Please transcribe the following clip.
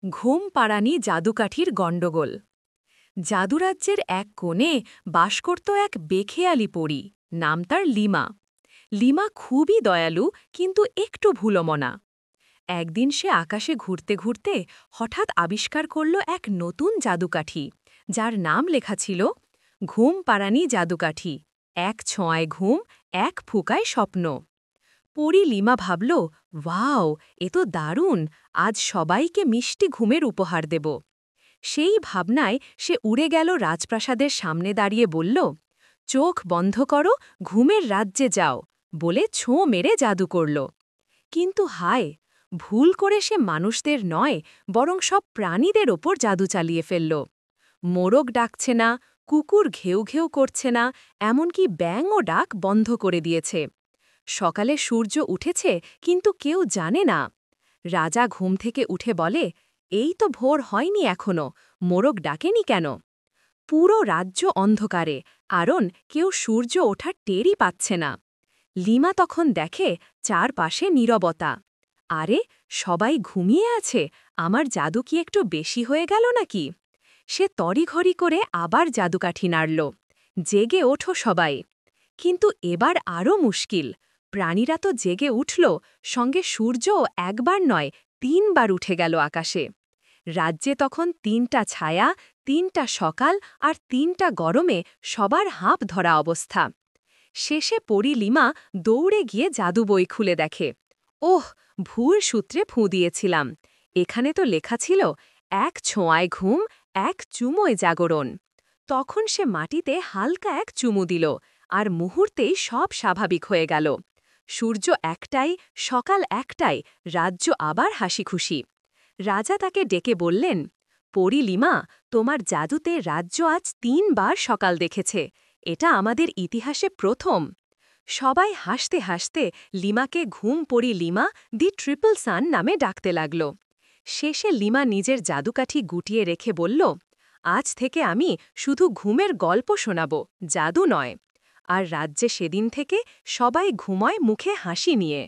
ঘুম পাড়ানি জাদুকাঠির গণ্ডগোল। জাদুরাজ্যের এক কোণে বাস করত এক বেখেয়ালি পরী, নাম তার লিমা। লিমা খুবই দয়ালু, কিন্তু একটু ভুলমনা। একদিন সে আকাশে ঘুরতে ঘুরতে হঠাৎ আবিষ্কার করল এক নতুন জাদুকাঠি, যার নাম লেখা ছিল ঘুম পাড়ানি জাদুকাঠি, এক ছোঁয়ায় ঘুম, এক ফুকায় স্বপ্ন। পরী লিমা ভাবল, ওয়াও, এ তো দারুণ, আজ সবাইকে মিষ্টি ঘুমের উপহার দেব। সেই ভাবনায় সে উড়ে গেল রাজপ্রাসাদের সামনে দাঁড়িয়ে বলল, চোখ বন্ধ করো, ঘুমের রাজ্যে যাও, বলে ছোঁ মেরে জাদু করল। কিন্তু হায়, ভুল করে সে মানুষদের নয়, বরং সব প্রাণীদের ওপর জাদু চালিয়ে ফেলল। মোরগ ডাকছে না, কুকুর ঘেউ ঘেউ করছে না, এমনকি ব্যাঙও ডাক বন্ধ করে দিয়েছে। সকালে সূর্য উঠেছে, কিন্তু কেউ জানে না। রাজা ঘুম থেকে উঠে বলে, এই তো ভোর হয়নি এখনো, মোরগ ডাকেনি কেন? পুরো রাজ্য অন্ধকারে, কারণ কেউ সূর্য ওঠার টেরই পাচ্ছে না। লিমা তখন দেখে চারপাশে নীরবতা। আরে, সবাই ঘুমিয়ে আছে, আমার জাদু কি একটু বেশি হয়ে গেল নাকি? সে তড়িঘড়ি করে আবার জাদুকাঠি নাড়ল, জেগে ওঠো সবাই। কিন্তু এবার আরও মুশকিল, প্রাণীরা তো জেগে উঠল, সঙ্গে সূর্যও একবার নয়, ৩ বার উঠে গেল আকাশে। রাজ্যে তখন ৩টা ছায়া, ৩টা সকাল আর ৩টা গরমে সবার হাঁপ ধরা অবস্থা। শেষে পরী লিমা দৌড়ে গিয়ে জাদু বই খুলে দেখে, ওহ, ভুল সূত্রে ফুঁ দিয়েছিলাম। এখানে তো লেখা ছিল এক ছোঁয়ায় ঘুম, এক চুমোয় জাগরণ। তখন সে মাটিতে হালকা এক চুমু দিল, আর মুহূর্তেই সব স্বাভাবিক হয়ে গেল। সূর্য একটাই, সকাল একটাই, রাজ্য আবার হাসিখুশি। রাজা তাকে ডেকে বললেন, পরী লিমা, তোমার জাদুতে রাজ্য আজ ৩ বার সকাল দেখেছে, এটা আমাদের ইতিহাসে প্রথম। সবাই হাসতে হাসতে লিমাকে ঘুম পরী লিমা দি ট্রিপল সান নামে ডাকতে লাগল। শেষে লিমা নিজের জাদুকাঠি গুটিয়ে রেখে বলল, আজ থেকে আমি শুধু ঘুমের গল্প শোনাব, জাদু নয়। আর রাজ্যে সেদিন থেকে সবাই ঘুমায় মুখে হাসি নিয়ে।